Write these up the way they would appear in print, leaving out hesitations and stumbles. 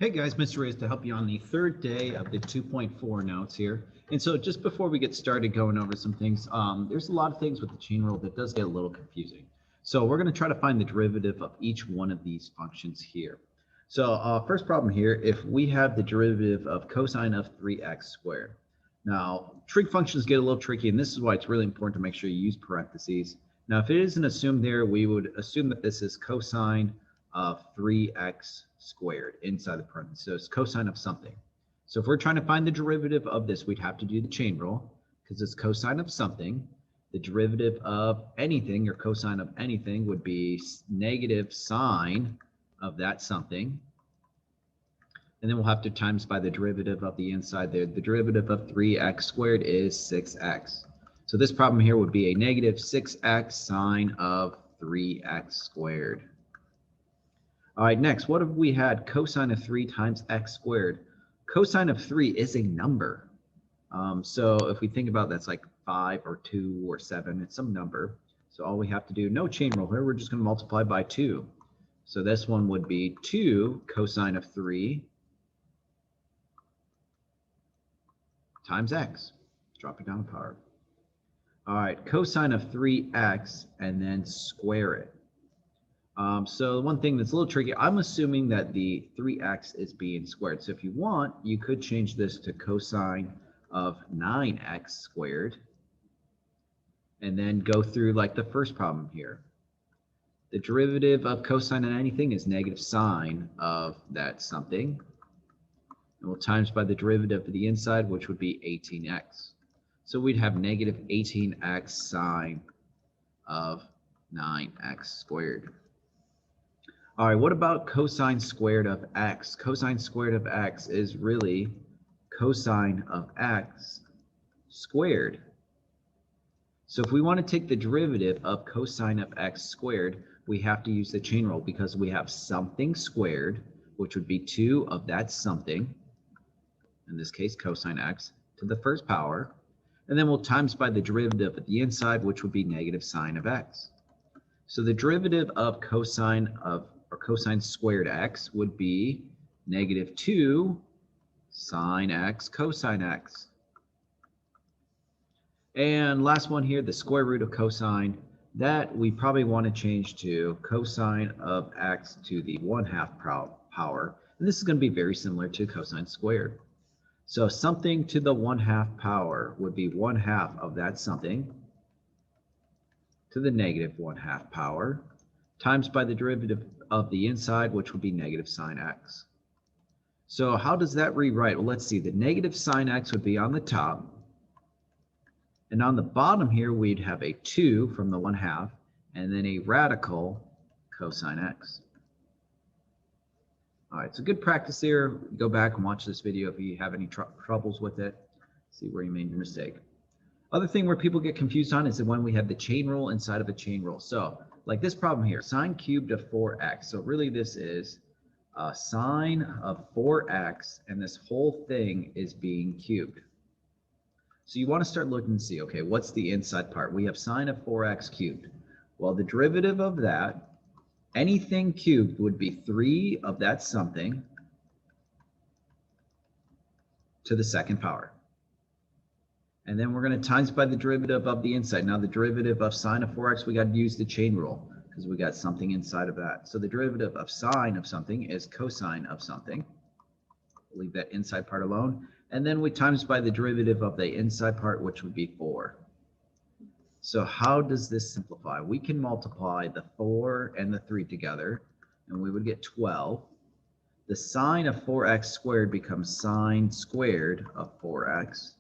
Hey guys, Mr. Ray is to help you on the third day of the 2.4 notes here. And so just before we get started going over some things, there's a lot of things with the chain rule that does get a little confusing. So we're going to try to find the derivative of each one of these functions here. So first problem here, if we have the derivative of cosine of 3x squared. Now, trig functions get a little tricky, and this is why it's really important to make sure you use parentheses. Now, if it isn't assumed there, we would assume that this is cosine of 3x squared inside the parentheses. So it's cosine of something. So if we're trying to find the derivative of this, we'd have to do the chain rule because it's cosine of something. The derivative of anything or cosine of anything would be negative sine of that something. And then we'll have to times by the derivative of the inside there. The derivative of 3x squared is 6x. So this problem here would be a negative 6x sine of 3x squared. All right, next, what if we had cosine of 3 times x squared? Cosine of 3 is a number. So if we think about that's like 5 or 2 or 7, it's some number. So all we have to do, no chain rule here, we're just going to multiply by 2. So this one would be 2 cosine of 3 times x. Drop it down a power. All right, cosine of 3x and then square it. So one thing that's a little tricky, I'm assuming that the 3x is being squared. So if you want, you could change this to cosine of 9x squared and then go through like the first problem here. The derivative of cosine of anything is negative sine of that something. And we'll times by the derivative of the inside, which would be 18x. So we'd have negative 18x sine of 9x squared. All right, what about cosine squared of x? Cosine squared of x is really cosine of x squared. So if we want to take the derivative of cosine of x squared, we have to use the chain rule because we have something squared, which would be 2 of that something, in this case cosine x, to the first power. And then we'll times by the derivative at the inside, which would be negative sine of x. So the derivative of cosine of or cosine squared x would be negative 2 sine x cosine x. And last one here, the square root of cosine, that we probably want to change to cosine of x to the 1/2 power. And this is going to be very similar to cosine squared. So something to the 1/2 power would be 1/2 of that something to the negative 1/2 power times by the derivative of the inside, which would be negative sine x. So how does that rewrite? Well, let's see. The negative sine x would be on the top. And on the bottom here, we'd have a 2 from the 1/2 and then a radical cosine x. All right, so good practice there. Go back and watch this video if you have any troubles with it. See where you made your mistake. Other thing where people get confused on is when we have the chain rule inside of a chain rule. So like this problem here, sine cubed of 4x. So really this is sine of 4x, and this whole thing is being cubed. So you want to start looking and see, okay, what's the inside part? We have sine of 4x cubed. Well, the derivative of that, anything cubed would be 3 of that something to the second power. And then we're going to times by the derivative of the inside. Now the derivative of sine of 4x, we got to use the chain rule because we got something inside of that. So the derivative of sine of something is cosine of something. Leave that inside part alone. And then we times by the derivative of the inside part, which would be 4. So how does this simplify? We can multiply the 4 and the 3 together, and we would get 12. The sine of 4x squared becomes sine squared of 4x.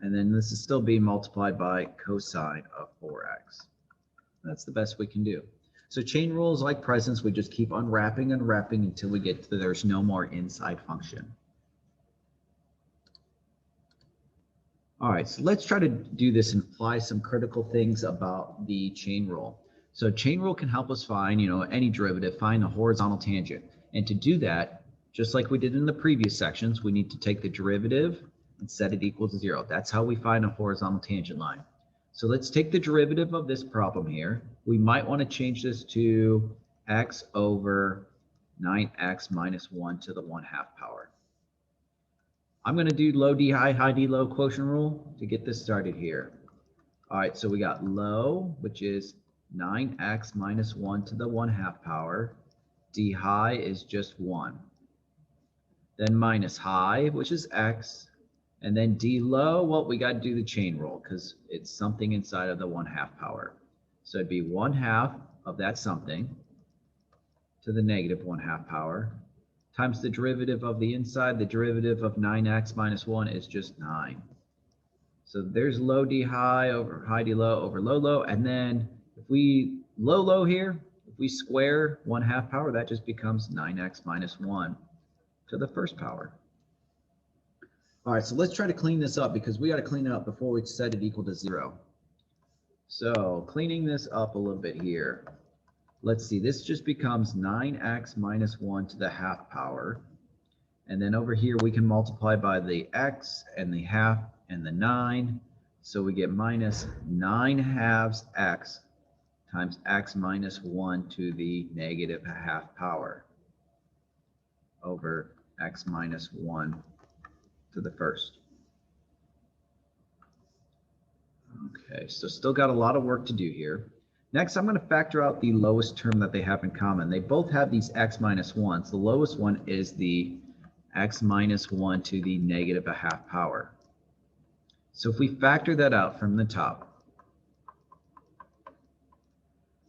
And then this is still being multiplied by cosine of 4x. That's the best we can do. So chain rules like presents, we just keep unwrapping until we get to there's no more inside function. All right, so let's try to do this and apply some critical things about the chain rule. So chain rule can help us find, any derivative, find the horizontal tangent. And to do that, just like we did in the previous sections, we need to take the derivative and set it equal to 0. That's how we find a horizontal tangent line. So let's take the derivative of this problem here. We might want to change this to x over 9x minus 1 to the 1/2 power. I'm going to do low d high d low quotient rule to get this started here. All right, so we got low, which is 9x minus 1 to the 1/2 power. D high is just 1. Then minus high, which is x. And then d low, well, we got to do the chain rule because it's something inside of the 1/2 power. So it'd be 1/2 of that something to the negative 1/2 power times the derivative of the inside. The derivative of 9x minus 1 is just 9. So there's low d high over high d low over low low. And then if we low low here, if we square 1/2 power, that just becomes 9x minus 1 to the first power. All right, so let's try to clean this up because we got to clean it up before we set it equal to 0. So cleaning this up a little bit here. Let's see, this just becomes 9x minus 1 to the 1/2 power. And then over here we can multiply by the x and the 1/2 and the 9. So we get minus 9/2 x times x minus 1 to the negative 1/2 power over x minus 1 to the first. Okay, so still got a lot of work to do here. Next, I'm going to factor out the lowest term that they have in common. They both have these x minus 1s. The lowest one is the x minus 1 to the negative 1/2 power. So if we factor that out from the top,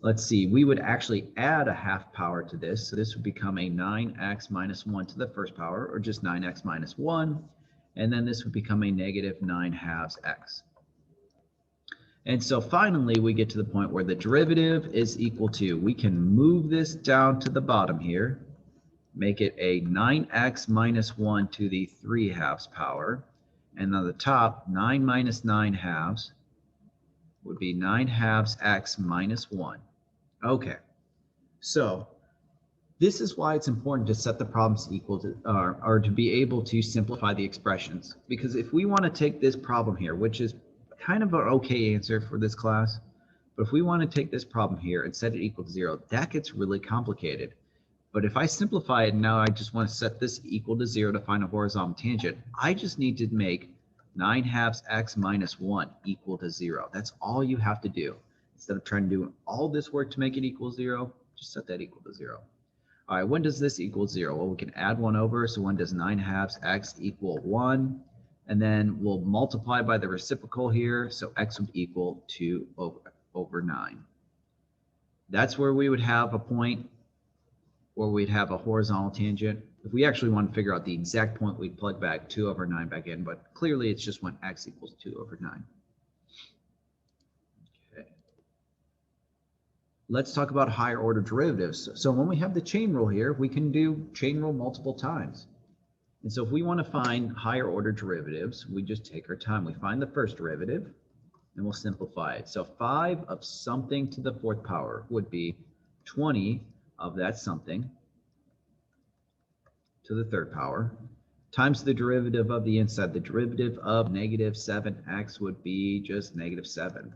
let's see, we would actually add a 1/2 power to this. So this would become a 9x minus 1 to the first power, or just 9x minus 1. And then this would become a negative 9/2 x. And so finally, we get to the point where the derivative is equal to, we can move this down to the bottom here, make it a 9x minus 1 to the 3/2 power. And on the top, 9 minus 9/2 would be 9/2 x minus 1. Okay, so this is why it's important to set the problems equal to, or to be able to simplify the expressions. Because if we want to take this problem here, which is kind of an okay answer for this class, but if we want to take this problem here and set it equal to 0, that gets really complicated. But if I simplify it, now I just want to set this equal to 0 to find a horizontal tangent, I just need to make 9/2 x minus 1 equal to 0. That's all you have to do. Instead of trying to do all this work to make it equal 0, just set that equal to 0. All right, when does this equal 0? Well, we can add 1 over, so when does 9/2 x equal 1? And then we'll multiply by the reciprocal here, so x would equal 2 over 9. That's where we would have a point where we'd have a horizontal tangent. If we actually want to figure out the exact point, we'd plug back 2 over 9 back in, but clearly it's just when x equals 2 over 9. Okay. Let's talk about higher order derivatives. So when we have the chain rule here, we can do chain rule multiple times. And so if we want to find higher order derivatives, we just take our time. We find the first derivative, and we'll simplify it. So 5 of something to the 4th power would be 20 of that something to the 3rd power times the derivative of the inside. The derivative of negative 7x would be just negative 7.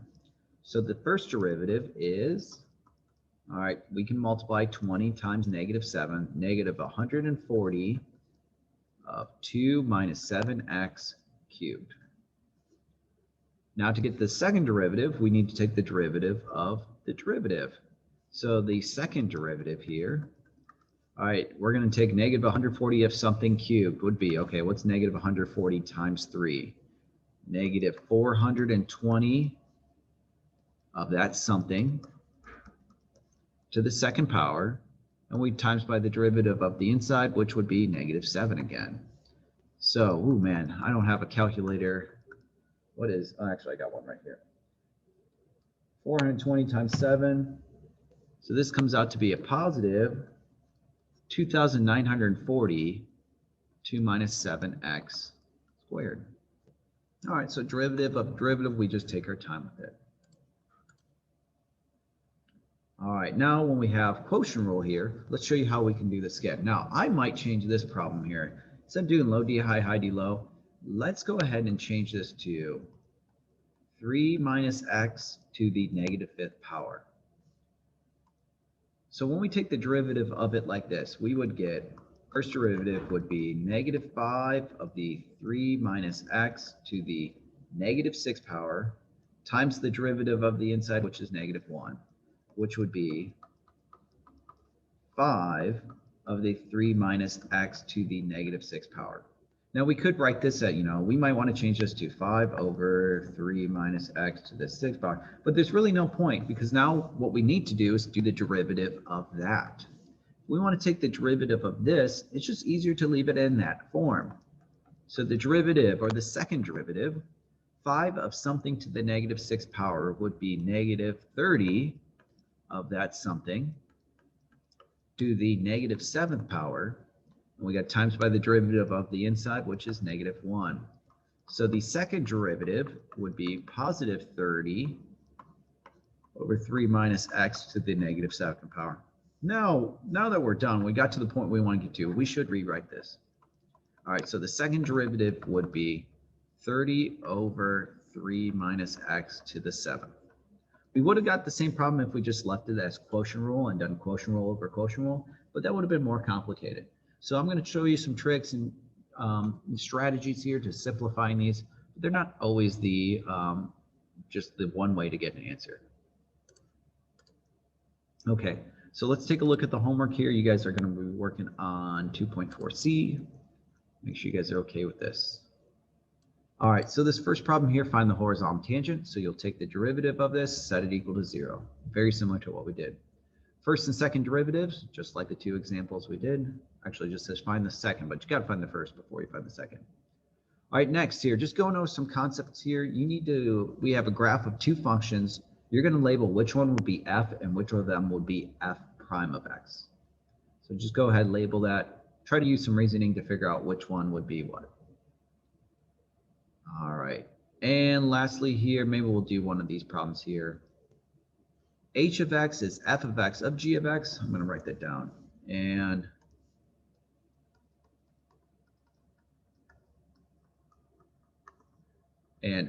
So the first derivative is, all right, we can multiply 20 times negative 7, negative 140 of 2 minus 7x cubed. Now to get the second derivative, we need to take the derivative of the derivative. So the second derivative here, all right, we're going to take negative 140 of something cubed would be, okay, what's negative 140 times 3? Negative 420 of that something to the 2nd power, and we times by the derivative of the inside, which would be negative 7 again. So, ooh, man, I don't have a calculator. What is, oh, actually, I got one right here. 420 times 7. So this comes out to be a positive 2,940, 2 minus 7x squared. All right, so derivative of derivative, we just take our time with it. All right, now when we have quotient rule here, let's show you how we can do this again. Now, I might change this problem here. Instead of doing low d high d low, let's go ahead and change this to 3 minus x to the negative 5th power. So when we take the derivative of it like this, we would get, first derivative would be -5 of the 3 minus x to the -6 power times the derivative of the inside, which is -1, which would be 5 of the 3 minus x to the -6 power. Now we could write this at, we might want to change this to 5 over 3 minus x to the 6th power, but there's really no point because now what we need to do is do the derivative of that. If we want to take the derivative of this, it's just easier to leave it in that form. So the derivative, or the second derivative, 5 of something to the -6th power would be -30 of that something to the -7th power. And we got times by the derivative of the inside, which is -1. So the second derivative would be +30 over 3 minus x to the -7th power. Now that we're done, we got to the point we want to get to, we should rewrite this. All right, so the second derivative would be 30 over 3 minus x to the 7th. We would have got the same problem if we just left it as quotient rule and done quotient rule over quotient rule, but that would have been more complicated. So I'm going to show you some tricks and strategies here to simplifying these. They're not always the just the one way to get an answer. Okay, so let's take a look at the homework here. You guys are going to be working on 2.4c. Make sure you guys are okay with this. All right, so this first problem here, find the horizontal tangent. So you'll take the derivative of this, set it equal to 0. Very similar to what we did. First and second derivatives, just like the two examples we did. Actually, just says find the second, but you got to find the first before you find the second. All right, next here, just going over some concepts here. We have a graph of two functions. You're going to label which one would be f and which of them would be f prime of x. So just go ahead, label that. Try to use some reasoning to figure out which one would be what. All right, and lastly here, maybe we'll do one of these problems here. H of x is f of x of g of x. I'm going to write that down. And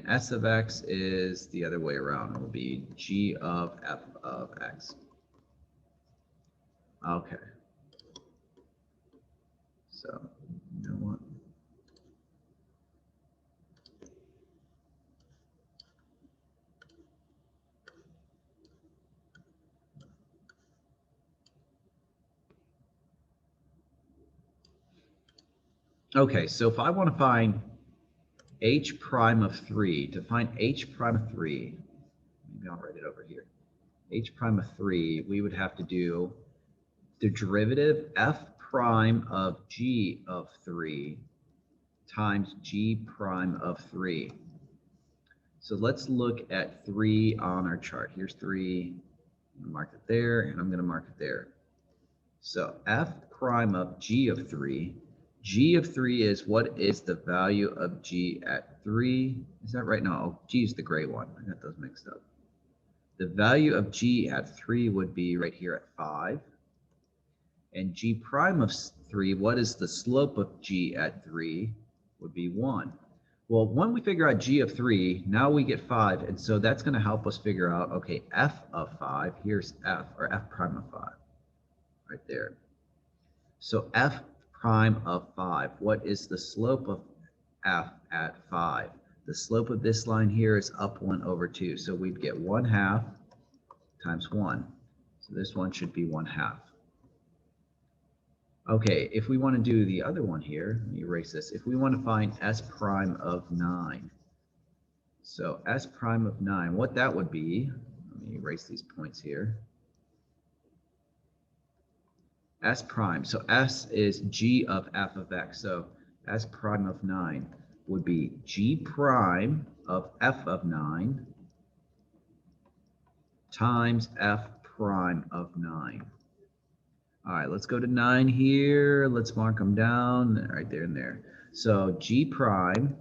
s of x is the other way around. It will be g of f of x. Okay. So, you know what? Okay, so if I want to find h prime of 3, to find h prime of 3, maybe I'll write it over here. H prime of 3, we would have to do the derivative f prime of g of 3 times g prime of 3. So let's look at 3 on our chart. Here's 3. I'm going to mark it there, and I'm going to mark it there. So f prime of g of 3. G of 3 is what is the value of g at 3. Is that right? No, g is the gray one. I got those mixed up. The value of g at 3 would be right here at 5. And g prime of 3, what is the slope of g at 3? Would be 1. Well, when we figure out g of 3, now we get 5. And so that's going to help us figure out, okay, f of 5. Here's f, or f prime of 5. Right there. So f prime of 5. What is the slope of f at 5? The slope of this line here is up 1 over 2. So we'd get 1/2 times 1. So this one should be 1/2. Okay, if we want to do the other one here, let me erase this. If we want to find s prime of 9. So s prime of 9, what that would be, let me erase these points here. S prime, so S is g of f of x. So s prime of 9 would be g prime of f of 9 times f prime of 9. All right, let's go to 9 here. Let's mark them down right there and there. So g prime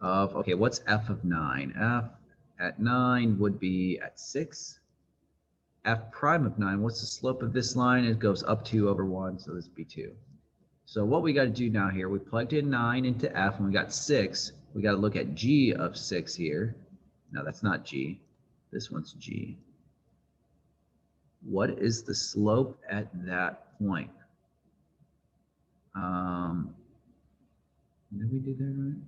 of, okay, what's f of 9? F at 9 would be at 6. F prime of 9, what's the slope of this line? It goes up 2 over 1, so this would be 2. So what we got to do now here, we plugged in 9 into f, and we got 6. We got to look at g of 6 here. No, that's not g. This one's g. what is the slope at that point? Did we do that right?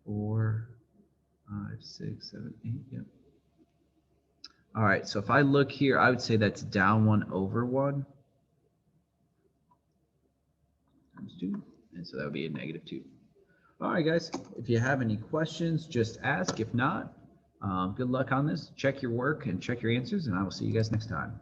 4, 5, 6, 7, 8, yep. All right, so if I look here, I would say that's down 1 over 1 times 2, and so that would be a -2. All right, guys, if you have any questions, just ask. If not, good luck on this. Check your work and check your answers, and I will see you guys next time.